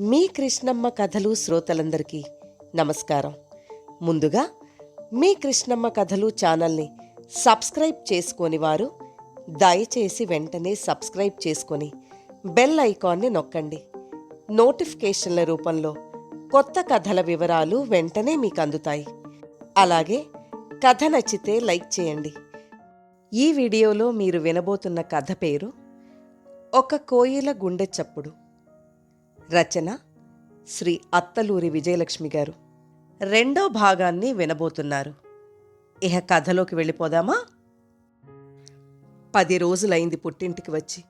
మీ కృష్ణమ్మ కథలు శ్రోతలందరికీ నమస్కారం. ముందుగా మీ కృష్ణమ్మ కథలు ఛానల్ని సబ్స్క్రైబ్ చేసుకోని వారు దయచేసి వెంటనే సబ్స్క్రైబ్ చేసుకొని బెల్ ఐకాన్ని నొక్కండి. నోటిఫికేషన్ల రూపంలో కొత్త కథల వివరాలు వెంటనే మీకు అందుతాయి. అలాగే కథ నచ్చితే లైక్ చేయండి. ఈ వీడియోలో మీరు వినబోతున్న కథ పేరు ఒక కోయిల గుండె చప్పుడు. రచన శ్రీ అత్తలూరి విజయలక్ష్మి గారు. రెండో భాగాన్ని వినబోతున్నారు. ఇహ కథలోకి వెళ్ళిపోదామా? 10 రోజులైంది పుట్టింటికి వచ్చి.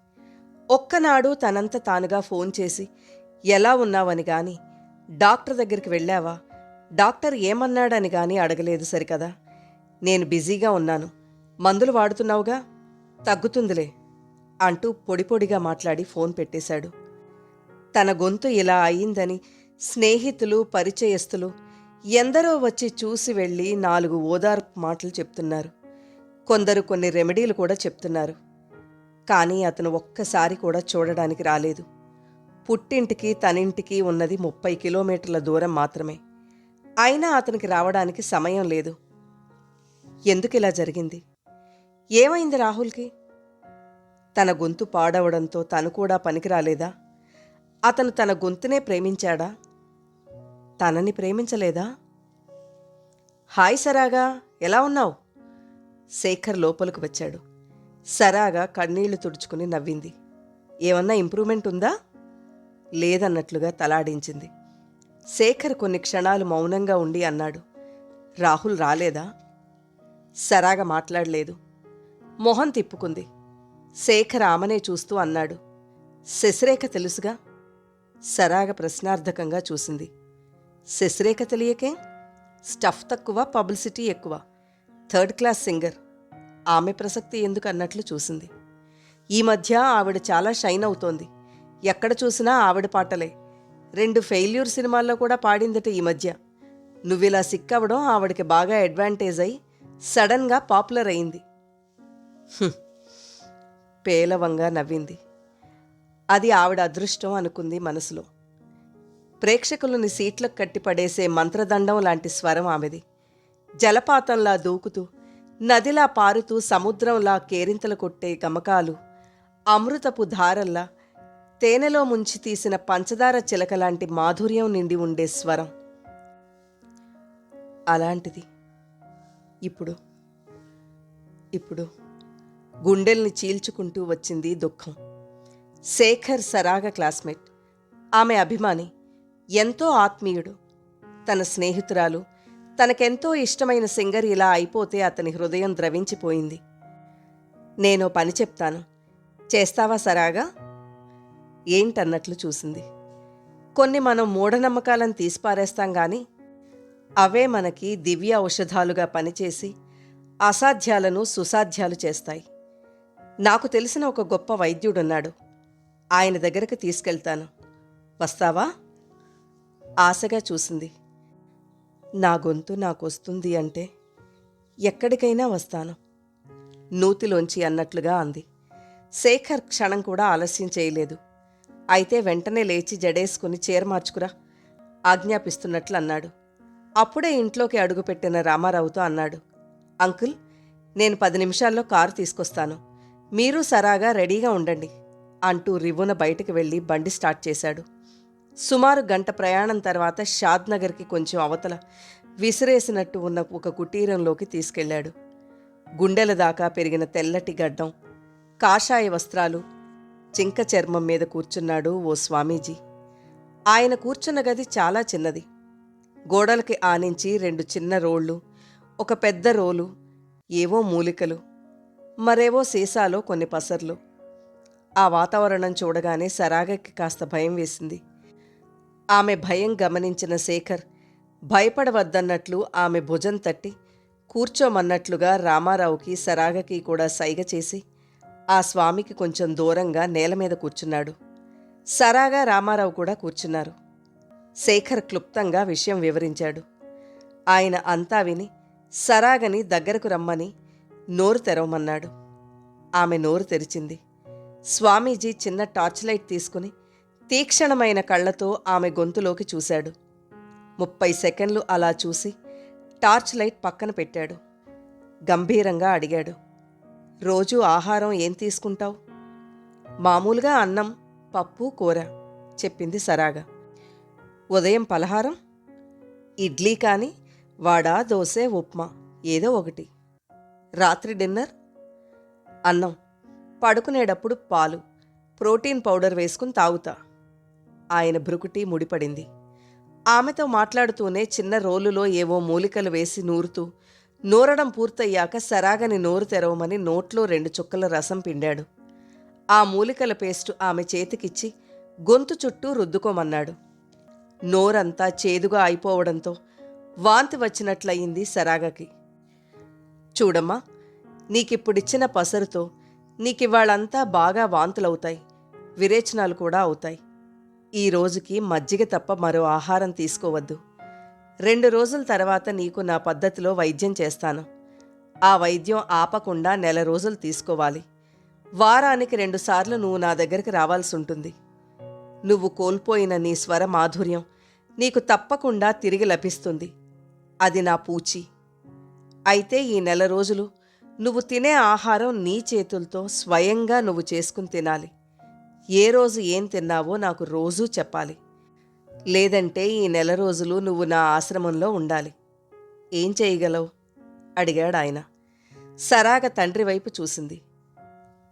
ఒక్కనాడు తనంత తానుగా ఫోన్ చేసి ఎలా ఉన్నావని గాని, డాక్టర్ దగ్గరికి వెళ్ళావా, డాక్టర్ ఏమన్నాడని గాని అడగలేదు. సరికదా, నేను బిజీగా ఉన్నాను, మందులు వాడుతున్నావుగా, తగ్గుతుందిలే అంటూ పొడిపొడిగా మాట్లాడి ఫోన్ పెట్టేశాడు. తన గొంతు ఇలా అయిందని స్నేహితులు, పరిచయస్తులు ఎందరో వచ్చి చూసి వెళ్ళి 4 ఓదార్పు మాటలు చెప్తున్నారు. కొందరు కొన్ని రెమెడీలు కూడా చెప్తున్నారు. కానీ అతను ఒక్కసారి కూడా చూడడానికి రాలేదు. పుట్టింటికి తనింటికి ఉన్నది 30 కిలోమీటర్ల దూరం మాత్రమే. అయినా అతనికి రావడానికి సమయం లేదు. ఎందుకిలా జరిగింది? ఏమైంది రాహుల్కి? తన గొంతు పాడవడంతో తను కూడా పనికిరాలేదా? అతను తన గొంతునే ప్రేమించాడా? తనని ప్రేమించలేదా? హాయ్ సరాగా, ఎలా ఉన్నావు? శేఖర్ లోపలికి వచ్చాడు. సరాగా కన్నీళ్లు తుడుచుకుని నవ్వింది. ఏమన్నా ఇంప్రూవ్మెంట్ ఉందా? లేదన్నట్లుగా తలాడించింది. శేఖర్ కొన్ని క్షణాలు మౌనంగా ఉండి అన్నాడు, రాహుల్ రాలేదా? సరాగా మాట్లాడలేదు. మొహం తిప్పుకుంది. శేఖర్ ఆమెనే చూస్తూ అన్నాడు, శశిరేఖ తెలుసుగా? సరాగ ప్రశ్నార్థకంగా చూసింది. శశిరేఖ తెలియకే? స్టఫ్ తక్కువ, పబ్లిసిటీ ఎక్కువ, 3rd క్లాస్ సింగర్. ఆమె ప్రసక్తి ఎందుకు అన్నట్లు చూసింది. ఈ మధ్య ఆవిడ చాలా షైన్ అవుతోంది. ఎక్కడ చూసినా ఆవిడ పాటలే. 2 ఫెయిల్యూర్ సినిమాల్లో కూడా పాడిందట ఈ మధ్య. నువ్విలా సిక్కవడం ఆవిడకి బాగా అడ్వాంటేజ్ అయి సడన్గా పాపులర్ అయింది. పేలవంగా నవ్వింది. అది ఆవిడ అదృష్టం అనుకుంది మనసులో. ప్రేక్షకులని సీట్లకు కట్టిపడేసే మంత్రదండం లాంటి స్వరం ఆమెది. జలపాతంలా దూకుతూ, నదిలా పారుతూ, సముద్రంలా కేరింతలు కొట్టే గమకాలు, అమృతపు ధారల్లా, తేనెలో ముంచి తీసిన పంచదార చిలకలాంటి మాధుర్యం నిండి ఉండే స్వరం. అలాంటిది ఇప్పుడు గుండెల్ని చీల్చుకుంటూ వచ్చింది దుఃఖం. శేఖర్ సరాగ క్లాస్మేట్, ఆమె అభిమాని, ఎంతో ఆత్మీయుడు. తన స్నేహితురాలు, తనకెంతో ఇష్టమైన సింగర్ ఇలా అయిపోతే అతని హృదయం ద్రవించిపోయింది. నేనో పని చెప్తాను, చేస్తావా సరాగా? ఏంటన్నట్లు చూసింది. కొన్ని మనం మూఢనమ్మకాలను తీసిపారేస్తాం గాని అవే మనకి దివ్య ఔషధాలుగా పనిచేసి అసాధ్యాలను సుసాధ్యాలు చేస్తాయి. నాకు తెలిసిన ఒక గొప్ప వైద్యుడున్నాడు, ఆయన దగ్గరకు తీసుకెళ్తాను, వస్తావా? ఆశగా చూసింది. నా గొంతు నాకొస్తుంది అంటే ఎక్కడికైనా వస్తాను, నూతిలోంచి అన్నట్లుగా అంది. శేఖర్ క్షణం కూడా ఆలస్యం చేయలేదు. అయితే వెంటనే లేచి జడేసుకుని చీర మార్చుకురా ఆజ్ఞాపిస్తున్నట్లు అన్నాడు. అప్పుడే ఇంట్లోకి అడుగుపెట్టిన రామారావుతో అన్నాడు, అంకుల్, నేను 10 నిమిషాల్లో కారు తీసుకొస్తాను, మీరు సరాగా రెడీగా ఉండండి అంటూ రివ్వున బయటికి వెళ్ళి బండి స్టార్ట్ చేశాడు. సుమారు గంట ప్రయాణం తర్వాత షాద్నగర్కి కొంచెం అవతల విసిరేసినట్టు ఉన్న ఒక కుటీరంలోకి తీసుకెళ్లాడు. గుండెల దాకా పెరిగిన తెల్లటి గడ్డం, కాషాయ వస్త్రాలు, చింక చర్మం మీద కూర్చున్నాడు ఓ స్వామీజీ. ఆయన కూర్చున్న గది చాలా చిన్నది. గోడలకి ఆనించి 2 చిన్న రోళ్లు, ఒక పెద్ద రోలు, ఏవో మూలికలు, మరేవో సీసాలో కొన్ని పసర్లు. ఆ వాతావరణం చూడగానే సరాగకి కాస్త భయం వేసింది. ఆమె భయం గమనించిన శేఖర్ భయపడవద్దన్నట్లు ఆమె భుజం తట్టి కూర్చోమన్నట్లుగా రామారావుకి సరాగకి కూడా సైగ చేసి ఆ స్వామికి కొంచెం దూరంగా నేల మీద కూర్చున్నాడు. సరాగా రామారావు కూడా కూర్చున్నారు. శేఖర్ క్లుప్తంగా విషయం వివరించాడు. ఆయన అంతా విని సరాగని దగ్గరకు రమ్మని నోరు తెరవమన్నాడు. ఆమె నోరు తెరిచింది. స్వామీజీ చిన్న టార్చ్ లైట్ తీసుకుని తీక్షణమైన కళ్ళతో ఆమె గొంతులోకి చూశాడు. 30 సెకండ్లు అలా చూసి టార్చ్ లైట్ పక్కన పెట్టాడు. గంభీరంగా అడిగాడు, రోజూ ఆహారం ఏం తీసుకుంటావు? మామూలుగా అన్నం, పప్పు, కూర చెప్పింది సరాగ. ఉదయం పలహారం? ఇడ్లీ కాని, వడ, దోశ, ఉప్మా ఏదో ఒకటి. రాత్రి డిన్నర్? అన్నం, పడుకునేటప్పుడు పాలు, ప్రోటీన్ పౌడర్ వేసుకుని తాగుతా. ఆయన భ్రుకుటి ముడిపడింది. ఆమెతో మాట్లాడుతూనే చిన్న రోలులో ఏవో మూలికలు వేసి నూరుతూ, నూరడం పూర్తయ్యాక సరాగని నోరు తెరవమని నోట్లో 2 చుక్కల రసం పిండాడు. ఆ మూలికల పేస్టు ఆమె చేతికిచ్చి గొంతు చుట్టూ రుద్దుకోమన్నాడు. నోరంతా చేదుగా అయిపోవడంతో వాంతి వచ్చినట్లయింది సరాగకి. చూడమ్మా, నీకిప్పుడిచ్చిన పసరుతో నీకివాళంతా బాగా వాంతులవుతాయి, విరేచనాలు కూడా అవుతాయి. ఈ రోజుకి మజ్జిగ తప్ప మరో ఆహారం తీసుకోవద్దు. 2 రోజుల తర్వాత నీకు నా పద్ధతిలో వైద్యం చేస్తాను. ఆ వైద్యం ఆపకుండా 1 నెల రోజులు తీసుకోవాలి. వారానికి 2 సార్లు నువ్వు నా దగ్గరికి రావాల్సి ఉంటుంది. నువ్వు కోల్పోయిన నీ స్వర మాధుర్యం నీకు తప్పకుండా తిరిగి లభిస్తుంది. అది నా పూచి. అయితే ఈ 1 నెల రోజులు నువ్వు తినే ఆహారం నీ చేతులతో స్వయంగా నువ్వు చేసుకుని తినాలి. ఏ రోజు ఏం తిన్నావో నాకు రోజూ చెప్పాలి. లేదంటే ఈ 1 నెల రోజులు నువ్వు నా ఆశ్రమంలో ఉండాలి. ఏం చేయగలవు? అడిగాడాయన. సరాగ తండ్రి వైపు చూసింది.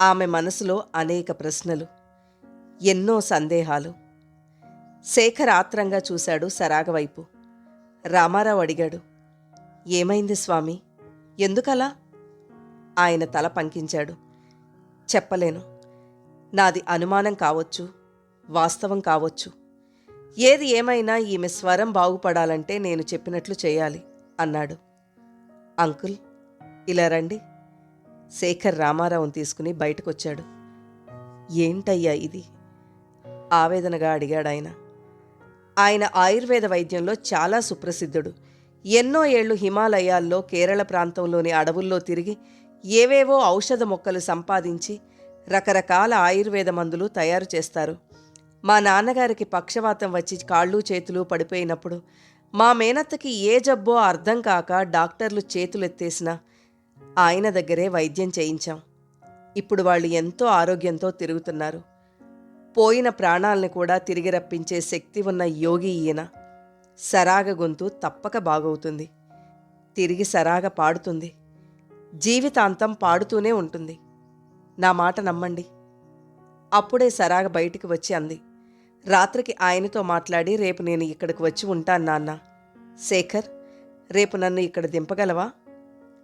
ఆమె మనసులో అనేక ప్రశ్నలు, ఎన్నో సందేహాలు. శేఖర్ ఆత్రంగా చూశాడు సరాగ వైపు. రామారావు అడిగాడు, ఏమైంది స్వామి, ఎందుకలా? ఆయన తల పంకించాడు. చెప్పలేను. నాది అనుమానం కావచ్చు, వాస్తవం కావచ్చు. ఏది ఏమైనా ఈమె స్వరం బాగుపడాలంటే నేను చెప్పినట్లు చేయాలి అన్నాడు. అంకుల్, ఇలా రండి. శేఖర్ రామారావుని తీసుకుని బయటకొచ్చాడు. ఏంటయ్యా ఇది? ఆవేదనగా అడిగాడాయన. ఆయన ఆయుర్వేద వైద్యంలో చాలా సుప్రసిద్ధుడు. ఎన్నో ఏళ్లు హిమాలయాల్లో, కేరళ ప్రాంతంలోని అడవుల్లో తిరిగి ఏవేవో ఔషధ మొక్కలు సంపాదించి రకరకాల ఆయుర్వేద మందులు తయారు చేస్తారు. మా నాన్నగారికి పక్షవాతం వచ్చి కాళ్ళు చేతులు పడిపోయినప్పుడు మా మేనత్తకి ఏ జబ్బో అర్థం కాక డాక్టర్లు చేతులెత్తేసినా ఆయన దగ్గరే వైద్యం చేయించాం. ఇప్పుడు వాళ్ళు ఎంతో ఆరోగ్యంతో తిరుగుతున్నారు. పోయిన ప్రాణాలను కూడా తిరిగి రప్పించే శక్తి ఉన్న యోగి ఈయన. సరాగ గొంతు తప్పక బాగవుతుంది. తిరిగి సరాగ పాడుతుంది. జీవితాంతం పాడుతూనే ఉంటుంది. నా మాట నమ్మండి. అప్పుడే సరాగ బయటికి వచ్చి అంది. రాత్రికి ఆయనతో మాట్లాడి రేపు నేను ఇక్కడికి వచ్చి ఉంటాను నాన్న. శేఖర్, రేపు నన్ను ఇక్కడ దింపగలవా?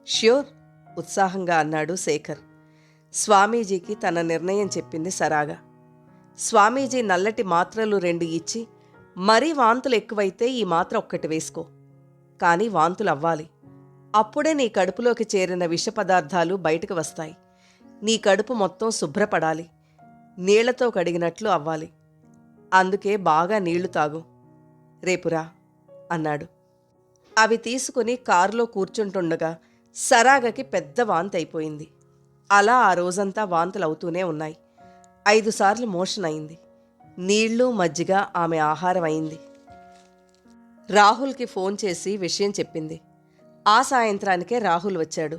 ష్యూర్, ఉత్సాహంగా అన్నాడు శేఖర్. స్వామీజీకి తన నిర్ణయం చెప్పింది సరాగ. స్వామీజీ నల్లటి మాత్రలు 2 ఇచ్చి, మరీ వాంతులు ఎక్కువైతే ఈ మాత్ర ఒక్కటి వేసుకో, కానీ వాంతులు అవ్వాలి. అప్పుడే నీ కడుపులోకి చేరిన విష పదార్థాలు బయటకు వస్తాయి. నీ కడుపు మొత్తం శుభ్రపడాలి, నీళ్లతో కడిగినట్లు అవ్వాలి. అందుకే బాగా నీళ్లు తాగు. రేపురా అన్నాడు. అవి తీసుకుని కారులో కూర్చుంటుండగా సరాగకి పెద్ద వాంతి అయిపోయింది. అలా ఆ రోజంతా వాంతులవుతూనే ఉన్నాయి. 5 సార్లు మోషన్ అయింది. నీళ్లు, మజ్జిగ ఆమె ఆహారం అయింది. రాహుల్కి ఫోన్ చేసి విషయం చెప్పింది. ఆ సాయంత్రానికే రాహుల్ వచ్చాడు.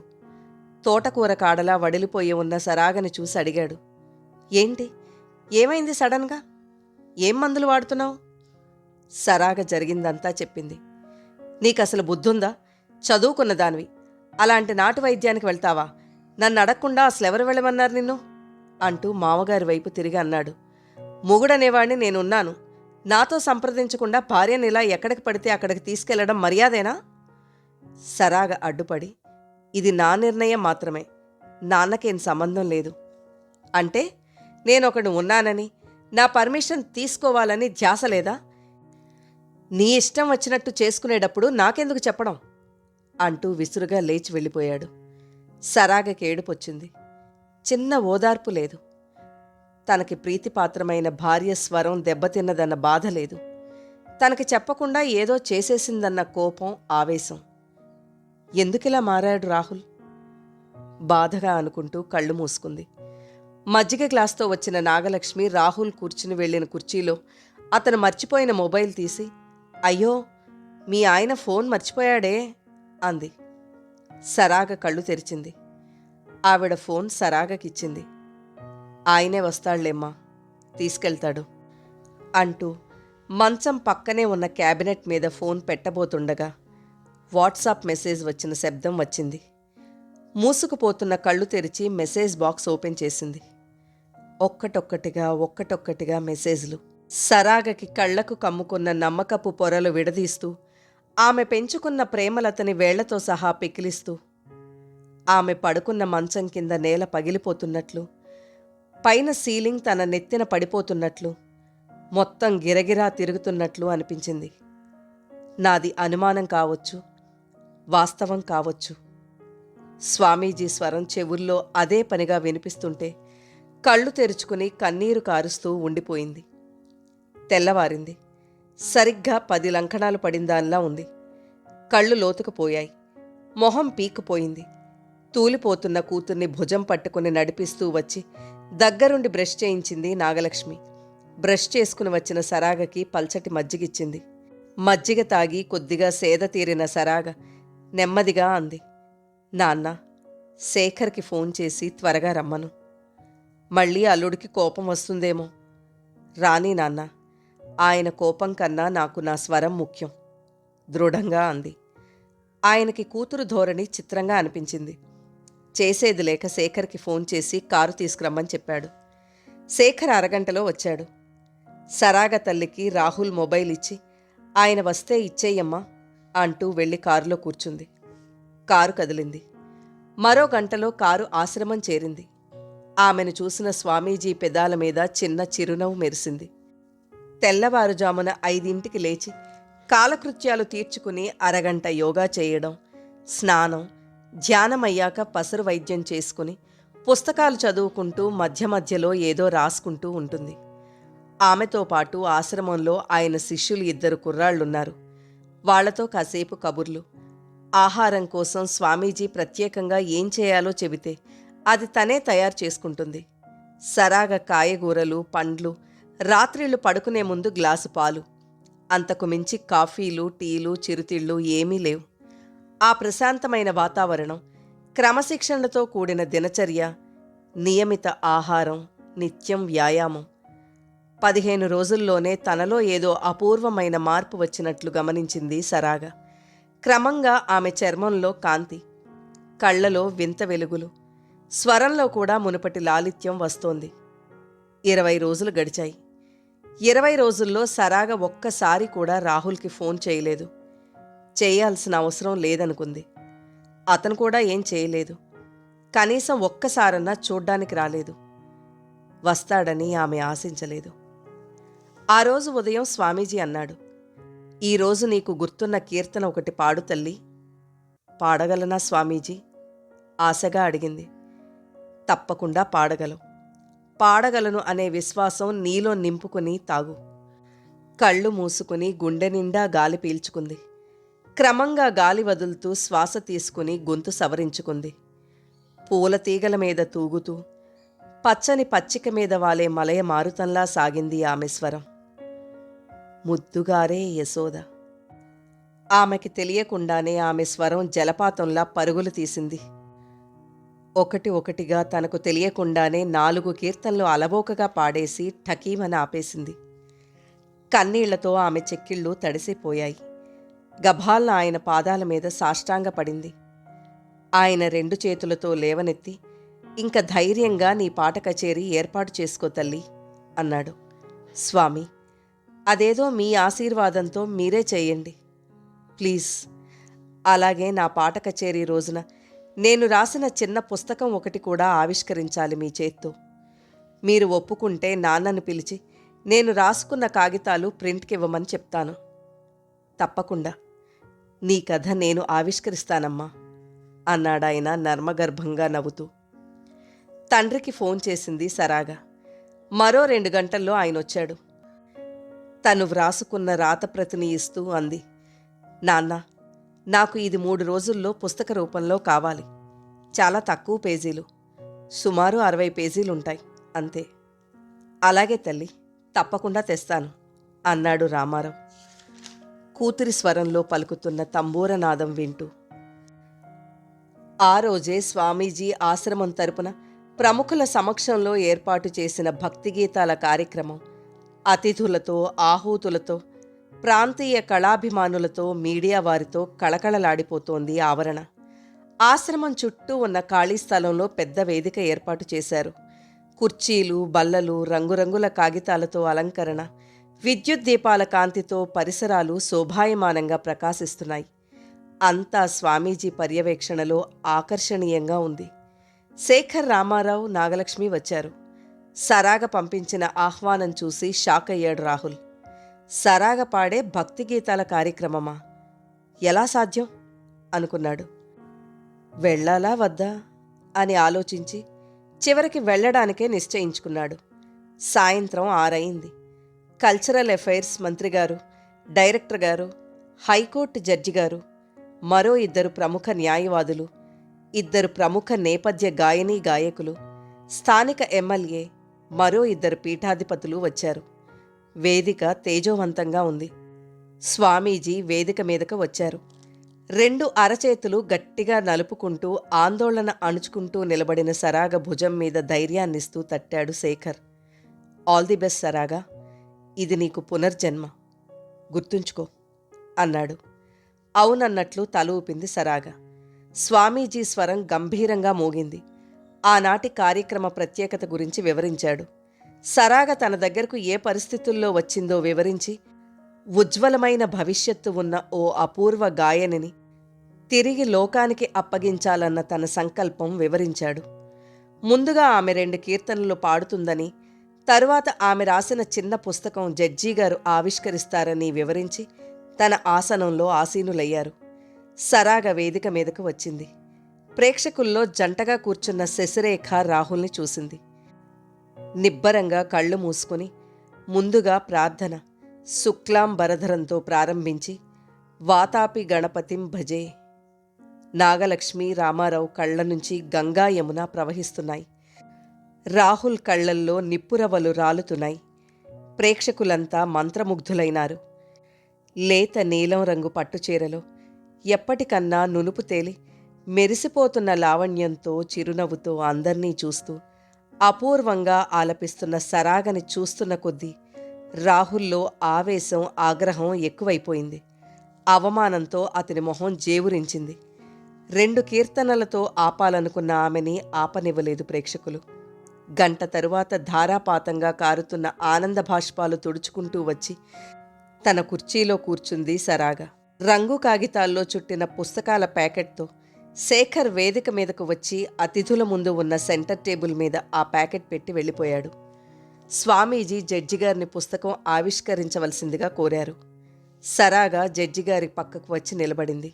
తోటకూర కాడలా వడిలిపోయి ఉన్న సరాగని చూసి అడిగాడు, ఏంటి, ఏమైంది సడన్గా? ఏం మందులు వాడుతున్నావు? సరాగ జరిగిందంతా చెప్పింది. నీకసలు బుద్ధుందా? చదువుకున్న దానివి, అలాంటి నాటు వైద్యానికి వెళ్తావా? నన్ను అడగకుండా అసలెవరు వెళ్ళమన్నారు నిన్ను? అంటూ మామగారి వైపు తిరిగి అన్నాడు. మొగుడనేవాడిని నేనున్నాను. నాతో సంప్రదించకుండా భార్యని ఇలా ఎక్కడికి పడితే అక్కడికి తీసుకెళ్లడం మర్యాదేనా? సరాగ అడ్డుపడి, ఇది నా నిర్ణయం మాత్రమే, నాన్నకేం సంబంధం లేదు. అంటే నేనొకడు ఉన్నానని, నా పర్మిషన్ తీసుకోవాలని ధ్యాస లేదా? నీ ఇష్టం వచ్చినట్టు చేసుకునేటప్పుడు నాకెందుకు చెప్పడం? అంటూ విసురుగా లేచి వెళ్ళిపోయాడు. సరాగకి ఏడుపొచ్చింది. చిన్న ఓదార్పు లేదు. తనకి ప్రీతిపాత్రమైన భార్య స్వరం దెబ్బతిన్నదన్న బాధ లేదు. తనకి చెప్పకుండా ఏదో చేసేసిందన్న కోపం, ఆవేశం. ఎందుకిలా మారాడు రాహుల్? బాధగా అనుకుంటూ కళ్ళు మూసుకుంది. మజ్జిగ గ్లాస్తో వచ్చిన నాగలక్ష్మి రాహుల్ కూర్చుని వెళ్ళిన కుర్చీలో అతను మర్చిపోయిన మొబైల్ తీసి, అయ్యో, మీ ఆయన ఫోన్ మర్చిపోయాడే అంది. సరాగ కళ్ళు తెరిచింది. ఆవిడ ఫోన్ సరాగకిచ్చింది. ఆయనే వస్తాడులేమ్మా, తీసుకెళ్తాడు అంటూ మంచం పక్కనే ఉన్న క్యాబినెట్ మీద ఫోన్ పెట్టబోతుండగా వాట్సాప్ మెసేజ్ వచ్చిన శబ్దం వచ్చింది. మూసుకుపోతున్న కళ్ళు తెరిచి మెసేజ్ బాక్స్ ఓపెన్ చేసింది. ఒక్కటొక్కటిగా మెసేజ్లు. సరాగకి కళ్లకు కమ్ముకున్న నమ్మకపు పొరలు విడదీస్తూ, ఆమె పెంచుకున్న ప్రేమలతని వేళ్లతో సహా పికిలిస్తూ, ఆమె పడుకున్న మంచం కింద నేల పగిలిపోతున్నట్లు, పైన సీలింగ్ తన నెత్తిన పడిపోతున్నట్లు, మొత్తం గిరగిరా తిరుగుతున్నట్లు అనిపించింది. నాది అనుమానం కావచ్చు, వాస్తవం కావచ్చు. స్వామీజీ స్వరం చెవుల్లో అదే పనిగా వినిపిస్తుంటే కళ్ళు తెరుచుకుని కన్నీరు కారుస్తూ ఉండిపోయింది. తెల్లవారింది. సరిగ్గా 10 లంకణాలు పడిందానిలా ఉంది. కళ్ళు లోతుకుపోయాయి. మొహం పీక్కుపోయింది. తూలిపోతున్న కూతుర్ని భుజం పట్టుకుని నడిపిస్తూ వచ్చి దగ్గరుండి బ్రష్ చేయించింది నాగలక్ష్మి. బ్రష్ చేసుకుని వచ్చిన సరాగకి పల్చటి మజ్జిగిచ్చింది. మజ్జిగ తాగి కొద్దిగా సేద తీరిన సరాగ నెమ్మదిగా అంది, నాన్న, శేఖర్కి ఫోన్ చేసి త్వరగా రమ్మను. మళ్ళీ అల్లుడికి కోపం వస్తుందేమో. రాని నాన్న, ఆయన కోపం కన్నా నాకు నా స్వరం ముఖ్యం, దృఢంగా అంది. ఆయనకి కూతురు ధోరణి చిత్రంగా అనిపించింది. చేసేది లేక శేఖర్కి ఫోన్ చేసి కారు తీసుకురమ్మని చెప్పాడు. శేఖర్ అరగంటలో వచ్చాడు. సరాగ తల్లికి రాహుల్ మొబైల్ ఇచ్చి, ఆయన వస్తే ఇచ్చేయమ్మా అంటూ వెళ్ళి కారులో కూర్చుంది. కారు కదిలింది. మరో గంటలో కారు ఆశ్రమం చేరింది. ఆమెను చూసిన స్వామీజీ పెదాల మీద చిన్న చిరునవ్వు మెరిసింది. తెల్లవారుజామున 5ంటికి లేచి కాలకృత్యాలు తీర్చుకుని అరగంట యోగా చేయడం, స్నానం, ధ్యానమయ్యాక పసరు వైద్యం చేసుకుని పుస్తకాలు చదువుకుంటూ మధ్య మధ్యలో ఏదో రాసుకుంటూ ఉంటుంది. ఆమెతో పాటు ఆశ్రమంలో ఆయన శిష్యులు 2 కుర్రాళ్లున్నారు. వాళ్లతో కాసేపు కబుర్లు. ఆహారం కోసం స్వామీజీ ప్రత్యేకంగా ఏం చేయాలో చెబితే అది తనే తయారు చేసుకుంటుంది. సరాగ కాయగూరలు, పండ్లు, రాత్రిళ్లు పడుకునే ముందు గ్లాసు పాలు. అంతకు మించి కాఫీలు, టీలు, చిరుతిళ్ళు ఏమీ లేవు. ఆ ప్రశాంతమైన వాతావరణం, క్రమశిక్షణలతో కూడిన దినచర్య, నియమిత ఆహారం, నిత్యం వ్యాయామం. 15 రోజుల్లోనే తనలో ఏదో అపూర్వమైన మార్పు వచ్చినట్లు గమనించింది సరాగ. క్రమంగా ఆమె చర్మంలో కాంతి, కళ్లలో వింత వెలుగులు, స్వరంలో కూడా మునుపటి లాలిత్యం వస్తోంది. 20 రోజులు గడిచాయి. 20 రోజుల్లో సరాగ ఒక్కసారి కూడా రాహుల్కి ఫోన్ చేయలేదు. చేయాల్సిన అవసరం లేదనుకుంది. అతను కూడా ఏం చేయలేదు. కనీసం ఒక్కసారన్నా చూడ్డానికి రాలేదు. వస్తాడని ఆమె ఆశించలేదు. ఆ రోజు ఉదయం స్వామీజీ అన్నాడు, ఈరోజు నీకు గుర్తున్న కీర్తన ఒకటి పాడు తల్లి. పాడగలనా స్వామీజీ? ఆశగా అడిగింది. తప్పకుండా పాడగలవు. పాడగలను అనే విశ్వాసం నీలో నింపుకుని తాగు. కళ్ళు మూసుకుని గుండె నిండా గాలి పీల్చుకుంది. క్రమంగా గాలి వదులుతూ శ్వాస తీసుకుని గొంతు సవరించుకుంది. పూల తీగల మీద తూగుతూ పచ్చని పచ్చిక మీద వాలే మలయ మారుతంలా సాగింది ఆమె స్వరం. ముద్దుగారే యశోద. ఆమెకి తెలియకుండానే ఆమె స్వరం జలపాతంలా పరుగులు తీసింది. ఒకటిగా తనకు తెలియకుండానే 4 కీర్తనలు అలవోకగా పాడేసి ఠకీమని ఆపేసింది. కన్నీళ్లతో ఆమె చెక్కిళ్ళు తడిసిపోయాయి. గభాల్న ఆయన పాదాల మీద సాష్టాంగపడింది. ఆయన 2 చేతులతో లేవనెత్తి, ఇంక ధైర్యంగా నీ పాట కచేరీ ఏర్పాటు చేసుకో తల్లి అన్నాడు. స్వామి, అదేదో మీ ఆశీర్వాదంతో మీరే చేయండి ప్లీజ్. అలాగే నా పాట కచేరీ రోజున నేను రాసిన చిన్న పుస్తకం ఒకటి కూడా ఆవిష్కరించాలి మీ చేత్తో. మీరు ఒప్పుకుంటే నాన్నను పిలిచి నేను రాసుకున్న కాగితాలు ప్రింట్కివ్వమని చెప్తాను. తప్పకుండా నీ కథ నేను ఆవిష్కరిస్తానమ్మా అన్నాడాయన నర్మగర్భంగా నవ్వుతూ. తండ్రికి ఫోన్ చేసింది సరాగ. మరో 2 గంటల్లో ఆయనొచ్చాడు. తను వ్రాసుకున్న రాతప్రతిని ఇస్తూ అంది, నాన్న, నాకు ఇది 3 రోజుల్లో పుస్తక రూపంలో కావాలి. చాలా తక్కువ పేజీలు, సుమారు 60 పేజీలుంటాయి. అంతే. అలాగే తల్లి, తప్పకుండా తెస్తాను అన్నాడు రామారావు కూతురి స్వరంలో పలుకుతున్న తంబూరనాదం వింటూ. ఆ రోజే స్వామీజీ ఆశ్రమం తరపున ప్రముఖుల సమక్షంలో ఏర్పాటు చేసిన భక్తిగీతాల కార్యక్రమం అతిథులతో, ఆహూతులతో, ప్రాంతీయ కళాభిమానులతో, మీడియా వారితో కళకళలాడిపోతోంది ఆవరణ. ఆశ్రమం చుట్టూ ఉన్న ఖాళీ స్థలంలో పెద్ద వేదిక ఏర్పాటు చేశారు. కుర్చీలు, బల్లలు, రంగురంగుల కాగితాలతో అలంకరణ, విద్యుత్ దీపాల కాంతితో పరిసరాలు శోభాయమానంగా ప్రకాశిస్తున్నాయి. అంతా స్వామీజీ పర్యవేక్షణలో ఆకర్షణీయంగా ఉంది. శేఖర్, రామారావు, నాగలక్ష్మి వచ్చారు. సరాగ పంపించిన ఆహ్వానం చూసి షాక్ అయ్యాడు రాహుల్. సరాగ పాడే భక్తి గీతాల కార్యక్రమమా? ఎలా సాధ్యం అనుకున్నాడు. వెళ్ళాలా వద్దా అని ఆలోచించి చివరికి వెళ్లడానికే నిశ్చయించుకున్నాడు. సాయంత్రం 6 అయింది. కల్చరల్ అఫైర్స్ మంత్రి గారు, డైరెక్టర్ గారు, హైకోర్టు జడ్జి గారు, మరో 2 ప్రముఖ న్యాయవాదులు, 2 ప్రముఖ నేపథ్య గాయనీ గాయకులు, స్థానిక ఎమ్మెల్యే, మరో 2 పీఠాధిపతులు వచ్చారు. వేదిక తేజోవంతంగా ఉంది. స్వామీజీ వేదిక మీదకు వచ్చారు. 2 అరచేతులు గట్టిగా నలుపుకుంటూ ఆందోళన అణుచుకుంటూ నిలబడిన సరాగ భుజం మీద ధైర్యాన్నిస్తూ తట్టాడు శేఖర్. ఆల్ ది బెస్ట్ సరాగా, ఇది నీకు పునర్జన్మ, గుర్తుంచుకో అన్నాడు. అవునన్నట్లు తల ఊపింది సరాగ. స్వామీజీ స్వరం గంభీరంగా మోగింది. ఆనాటి కార్యక్రమ ప్రత్యేకత గురించి వివరించాడు. సరాగ తన దగ్గరకు ఏ పరిస్థితుల్లో వచ్చిందో వివరించి ఉజ్వలమైన భవిష్యత్తు ఉన్న ఓ అపూర్వ గాయనిని తిరిగి లోకానికి అప్పగించాలన్న తన సంకల్పం వివరించాడు. ముందుగా ఆమె 2 కీర్తనలు పాడుతుందని, తరువాత ఆమె రాసిన చిన్న పుస్తకం జడ్జి గారు ఆవిష్కరిస్తారని వివరించి తన ఆసనంలో ఆసీనులయ్యారు. సరాగ వేదిక మీదకు వచ్చింది. ప్రేక్షకుల్లో జంటగా కూర్చున్న శశిరేఖ రాహుల్ని చూసింది. నిబ్బరంగా కళ్ళు మూసుకుని ముందుగా ప్రార్థన శుక్లాం బరధరంతో ప్రారంభించి వాతాపి గణపతిం భజే. నాగలక్ష్మి, రామారావు కళ్ల నుంచి గంగా, యమున ప్రవహిస్తున్నాయి. రాహుల్ కళ్లల్లో నిప్పురవలు రాలుతున్నాయి. ప్రేక్షకులంతా మంత్రముగ్ధులైనారు. లేత నీలం రంగు పట్టుచీరలో ఎప్పటికన్నా నునుపు తేలి మెరిసిపోతున్న లావణ్యంతో, చిరునవ్వుతో అందర్నీ చూస్తూ అపూర్వంగా ఆలపిస్తున్న సరాగని చూస్తున్న కొద్దీ రాహుల్లో ఆవేశం, ఆగ్రహం ఎక్కువైపోయింది. అవమానంతో అతని మొహం జేవురించింది. 2 కీర్తనలతో ఆపాలనుకున్న ఆమెని ఆపనివ్వలేదు ప్రేక్షకులు. గంట తరువాత ధారాపాతంగా కారుతున్న ఆనంద భాష్పాలు తుడుచుకుంటూ వచ్చి తన కుర్చీలో కూర్చుంది సరాగ. రంగు కాగితాల్లో చుట్టిన పుస్తకాల ప్యాకెట్తో శేఖర్ వేదిక మీదకు వచ్చి అతిథుల ముందు ఉన్న సెంటర్ టేబుల్ మీద ఆ ప్యాకెట్ పెట్టి వెళ్ళిపోయాడు. స్వామీజీ జడ్జిగారిని పుస్తకం ఆవిష్కరించవలసిందిగా కోరారు. సరాగా జడ్జిగారి పక్కకు వచ్చి నిలబడింది.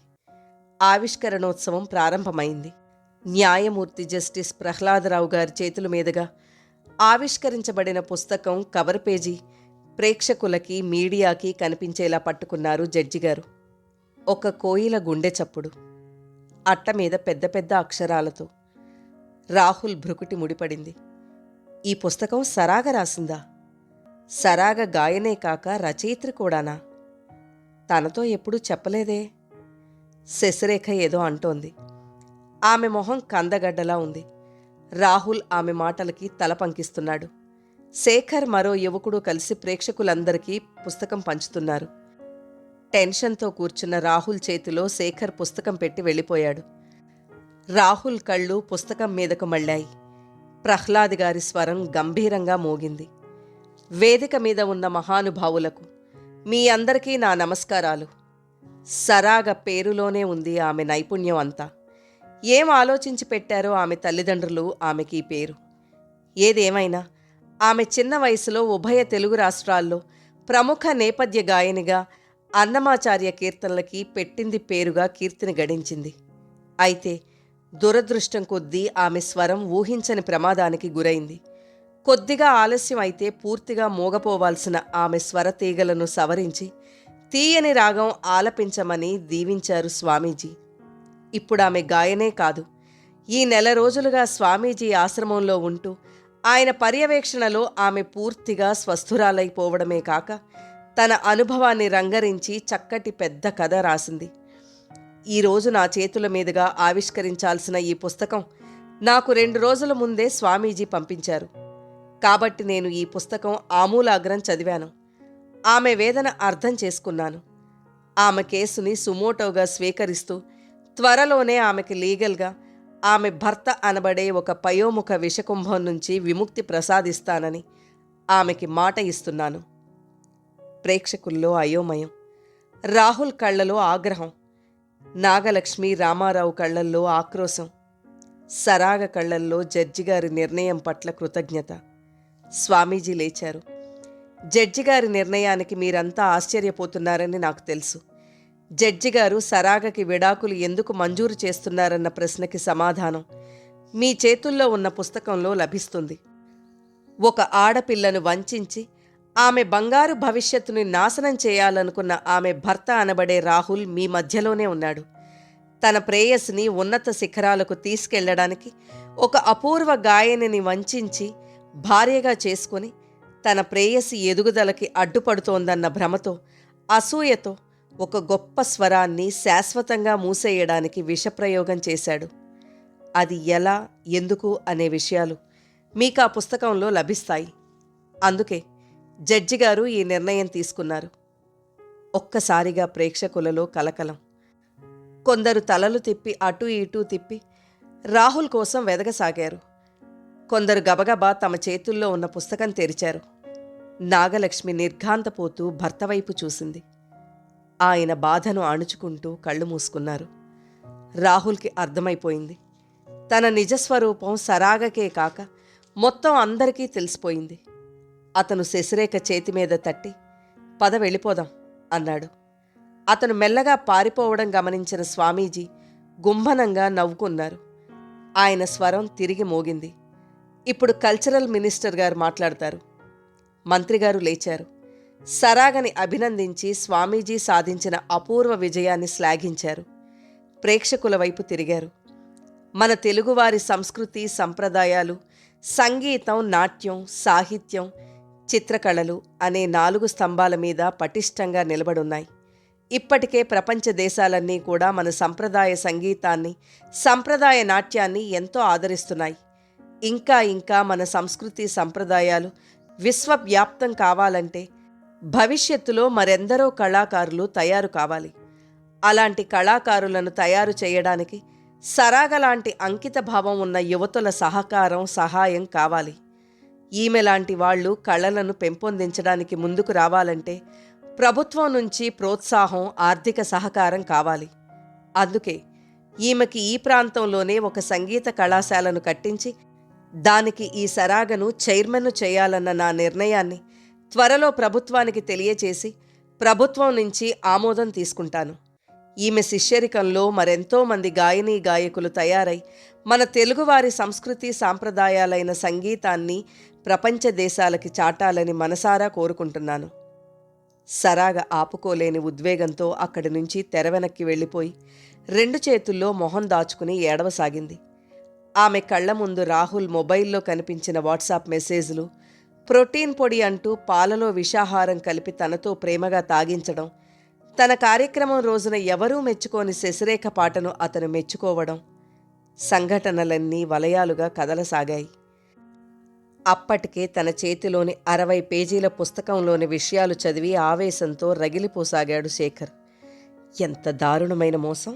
ఆవిష్కరణోత్సవం ప్రారంభమైంది. న్యాయమూర్తి జస్టిస్ ప్రహ్లాదరావు గారి చేతుల మీదుగా ఆవిష్కరించబడిన పుస్తకం కవర్ పేజీ ప్రేక్షకులకి, మీడియాకి కనిపించేలా పట్టుకున్నారు జడ్జిగారు. ఒక కోయిల గుండె చప్పుడు. అట్ట మీద పెద్ద పెద్ద అక్షరాలతో రాహుల్ భ్రుకుటి ముడిపడింది. ఈ పుస్తకం సరాగ రాసిందా? సరాగ గాయనే కాక రచయిత్రి కూడానా? తనతో ఎప్పుడూ చెప్పలేదే. శశిరేఖ ఏదో అంటోంది. ఆమె మొహం కందగడ్డలా ఉంది. రాహుల్ ఆమె మాటలకి తల పంకిస్తున్నాడు. శేఖర్, మరో యువకుడు కలిసి ప్రేక్షకులందరికీ పుస్తకం పంచుతున్నారు. టెన్షన్తో కూర్చున్న రాహుల్ చేతిలో శేఖర్ పుస్తకం పెట్టి వెళ్ళిపోయాడు. రాహుల్ కళ్ళు పుస్తకం మీదకు మళ్ళాయి. ప్రహ్లాద్ గారి స్వరం గంభీరంగా మోగింది. వేదిక మీద ఉన్న మహానుభావులకు మీ అందరికీ నా నమస్కారాలు. సరాగ పేరులోనే ఉంది ఆమె నైపుణ్యం అంతా. ఏం ఆలోచించి పెట్టారో ఆమె తల్లిదండ్రులు ఆమెకి ఈ పేరు. ఏదేమైనా ఆమె చిన్న వయసులో ఉభయ తెలుగు రాష్ట్రాల్లో ప్రముఖ నేపథ్య గాయనిగా అన్నమాచార్య కీర్తనలకి పెట్టింది పేరుగా కీర్తిని గడించింది. అయితే దురదృష్టం కొద్దీ ఆమె స్వరం ఊహించని ప్రమాదానికి గురైంది. కొద్దిగా ఆలస్యం అయితే పూర్తిగా మోగపోవాల్సిన ఆమె స్వరతీగలను సవరించి తీయని రాగం ఆలపించమని దీవించారు స్వామీజీ. ఇప్పుడు ఆమె గాయనే కాదు, ఈ నెల రోజులుగా స్వామీజీ ఆశ్రమంలో ఉంటూ ఆయన పర్యవేక్షణలో ఆమె పూర్తిగా స్వస్థురాలైపోవడమే కాక తన అనుభవాన్ని రంగరించి చక్కటి పెద్ద కథ రాసింది. ఈరోజు నా చేతుల మీదుగా ఆవిష్కరించాల్సిన ఈ పుస్తకం నాకు 2 రోజుల ముందే స్వామీజీ పంపించారు. కాబట్టి నేను ఈ పుస్తకం ఆమూలాగ్రం చదివాను. ఆమె వేదన అర్థం చేసుకున్నాను. ఆమె కేసుని సుమోటోగా స్వీకరిస్తూ త్వరలోనే ఆమెకి లీగల్గా ఆమె భర్త అనబడే ఒక పయోముఖ విషకుంభం నుంచి విముక్తి ప్రసాదిస్తానని ఆమెకి మాట ఇస్తున్నాను. ప్రేక్షకుల్లో అయోమయం. రాహుల్ కళ్ళలో ఆగ్రహం, నాగలక్ష్మి రామారావు కళ్ళల్లో ఆక్రోశం, సరాగ కళ్ళల్లో జడ్జిగారి నిర్ణయం పట్ల కృతజ్ఞత. స్వామీజీ లేచారు. జడ్జిగారి నిర్ణయానికి మీరంతా ఆశ్చర్యపోతున్నారని నాకు తెలుసు. జడ్జిగారు సరాగకి విడాకులు ఎందుకు మంజూరు చేస్తున్నారన్న ప్రశ్నకి సమాధానం మీ చేతుల్లో ఉన్న పుస్తకంలో లభిస్తుంది. ఒక ఆడపిల్లను వంచించి ఆమె బంగారు భవిష్యత్తుని నాశనం చేయాలనుకున్న ఆమె భర్త అనబడే రాహుల్ మీ మధ్యలోనే ఉన్నాడు. తన ప్రేయసిని ఉన్నత శిఖరాలకు తీసుకెళ్లడానికి ఒక అపూర్వ గాయనిని వంచించి భార్యగా చేసుకుని తన ప్రేయసి ఎదుగుదలకి అడ్డుపడుతోందన్న భ్రమతో, అసూయతో ఒక గొప్ప స్వరాన్ని శాశ్వతంగా మూసేయడానికి విషప్రయోగం చేశాడు. అది ఎలా, ఎందుకు అనే విషయాలు మీకు ఆ పుస్తకంలో లభిస్తాయి. అందుకే జడ్జిగారు ఈ నిర్ణయం తీసుకున్నారు. ఒక్కసారిగా ప్రేక్షకులలో కలకలం. కొందరు తలలు తిప్పి అటూ ఇటూ తిప్పి రాహుల్ కోసం వెదగసాగారు. కొందరు గబగబా తమ చేతుల్లో ఉన్న పుస్తకం తెరిచారు. నాగలక్ష్మి నిర్ఘాంతపోతూ భర్త వైపు చూసింది. ఆయన బాధను అణుచుకుంటూ కళ్ళు మూసుకున్నారు. రాహుల్కి అర్థమైపోయింది. తన నిజస్వరూపం సరాగకే కాక మొత్తం అందరికీ తెలిసిపోయింది. అతను శశిరేఖ చేతి మీద తట్టి, పద వెళ్ళిపోదాం అన్నాడు. అతను మెల్లగా పారిపోవడం గమనించిన స్వామీజీ గుంభనంగా నవ్వుకున్నారు. ఆయన స్వరం తిరిగి మోగింది. ఇప్పుడు కల్చరల్ మినిస్టర్ గారు మాట్లాడతారు. మంత్రిగారు లేచారు. సరాగని అభినందించి స్వామీజీ సాధించిన అపూర్వ విజయాన్ని శ్లాఘించారు. ప్రేక్షకుల వైపు తిరిగారు. మన తెలుగువారి సంస్కృతి, సంప్రదాయాలు, సంగీతం, నాట్యం, సాహిత్యం, చిత్రకళలు అనే 4 స్తంభాల మీద పటిష్టంగా నిలబడున్నాయి. ఇప్పటికే ప్రపంచ దేశాలన్నీ కూడా మన సంప్రదాయ సంగీతాన్ని, సంప్రదాయ నాట్యాన్ని ఎంతో ఆదరిస్తున్నాయి. ఇంకా ఇంకా మన సంస్కృతి, సంప్రదాయాలు విశ్వవ్యాప్తం కావాలంటే భవిష్యత్తులో మరెందరో కళాకారులు తయారు కావాలి. అలాంటి కళాకారులను తయారు చేయడానికి సరాగలాంటి అంకిత భావం ఉన్న యువతుల సహకారం, సహాయం కావాలి. ఈమె లాంటి వాళ్ళు కళలను పెంపొందించడానికి ముందుకు రావాలంటే ప్రభుత్వం నుంచి ప్రోత్సాహం, ఆర్థిక సహకారం కావాలి. అందుకే ఈమెకి ఈ ప్రాంతంలోనే ఒక సంగీత కళాశాలను కట్టించి దానికి ఈ సరాగను చైర్మన్ను చేయాలన్న నా నిర్ణయాన్ని త్వరలో ప్రభుత్వానికి తెలియచేసి ప్రభుత్వం నుంచి ఆమోదం తీసుకుంటాను. ఈమె శిష్యరికంలో మరెంతో మంది గాయనీ గాయకులు తయారై మన తెలుగువారి సంస్కృతి, సాంప్రదాయాలైన సంగీతాన్ని ప్రపంచ దేశాలకి చాటాలని మనసారా కోరుకుంటున్నాను. సరాగ ఆపుకోలేని ఉద్వేగంతో అక్కడి నుంచి తెరవెనక్కి వెళ్ళిపోయి 2 చేతుల్లో మొహం దాచుకుని ఏడవసాగింది. ఆమె కళ్ల ముందు రాహుల్ మొబైల్లో కనిపించిన వాట్సాప్ మెసేజ్లు, ప్రోటీన్ పొడి అంటూ పాలలో విషాహారం కలిపి తనతో ప్రేమగా తాగించడం, తన కార్యక్రమం రోజున ఎవరూ మెచ్చుకోని శశిరేఖ పాటను అతను మెచ్చుకోవడం, సంఘటనలన్నీ వలయాలుగా కదలసాగాయి. అప్పటికే తన చేతిలోని 60 పేజీల పుస్తకంలోని విషయాలు చదివి ఆవేశంతో రగిలిపోసాగాడు శేఖర్. ఎంత దారుణమైన మోసం!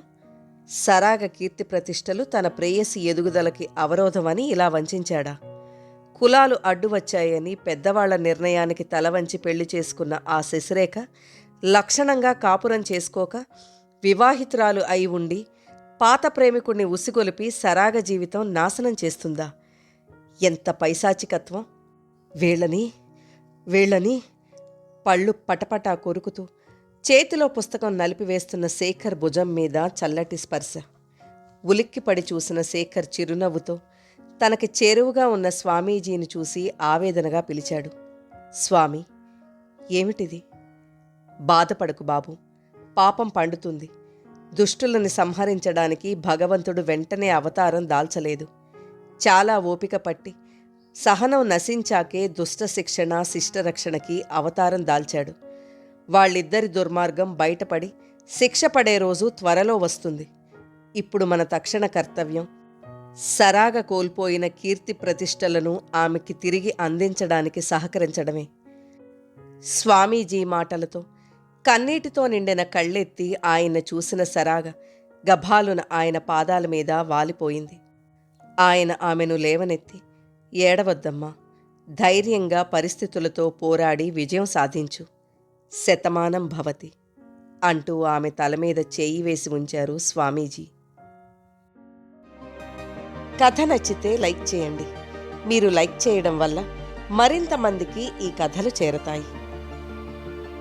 సరాగ కీర్తి ప్రతిష్టలు తన ప్రేయసి ఎదుగుదలకి అవరోధమని ఇలా వంచాడా? కులాలు అడ్డు వచ్చాయని పెద్దవాళ్ల నిర్ణయానికి తలవంచి పెళ్లి చేసుకున్న ఆ శశిరేఖ లక్షణంగా కాపురం చేసుకోక వివాహితురాలు అయి ఉండి పాత ప్రేమికుణ్ణి ఉసిగొలిపి సరాగ జీవితం నాశనం చేస్తుందా? ఎంత పైశాచికత్వం! వీళ్ళని పళ్ళు పటపటా కొరుకుతూ చేతిలో పుస్తకం నలిపివేస్తున్న శేఖర్ భుజం మీద చల్లటి స్పర్శ. ఉలిక్కిపడి చూసిన శేఖర్ చిరునవ్వుతో తనకి చేరువుగా ఉన్న స్వామీజీని చూసి ఆవేదనగా పిలిచాడు. స్వామి, ఏమిటిది? బాధపడకు బాబు, పాపం పండుతుంది. దుష్టులని సంహరించడానికి భగవంతుడు వెంటనే అవతారం దాల్చలేదు. చాలా ఓపిక పట్టి సహనం నశించాకే దుష్ట శిక్షణ శిష్టరక్షణకి అవతారం దాల్చాడు. వాళ్ళిద్దరి దుర్మార్గం బయటపడి శిక్ష పడే రోజు త్వరలో వస్తుంది. ఇప్పుడు మన తక్షణ కర్తవ్యం సరాగ కోల్పోయిన కీర్తి ప్రతిష్టలను ఆమెకి తిరిగి అందించడానికి సహకరించడమే. స్వామీజీ మాటలతో కన్నీటితో నిండిన కళ్ళెత్తి ఆయన చూసిన సరాగ గభాలున ఆయన పాదాల మీద వాలిపోయింది. ఆయన ఆమెను లేవనెత్తి, ఏడవద్దమ్మా, ధైర్యంగా పరిస్థితులతో పోరాడి విజయం సాధించు, శతమానం భవతి అంటూ ఆమె తల మీద చేయి వేసి ఉంచారు స్వామీజీ. కథ నచ్చితే లైక్ చేయండి. మీరు లైక్ చేయడం వల్ల మరింత మందికి ఈ కథలు చేరతాయి.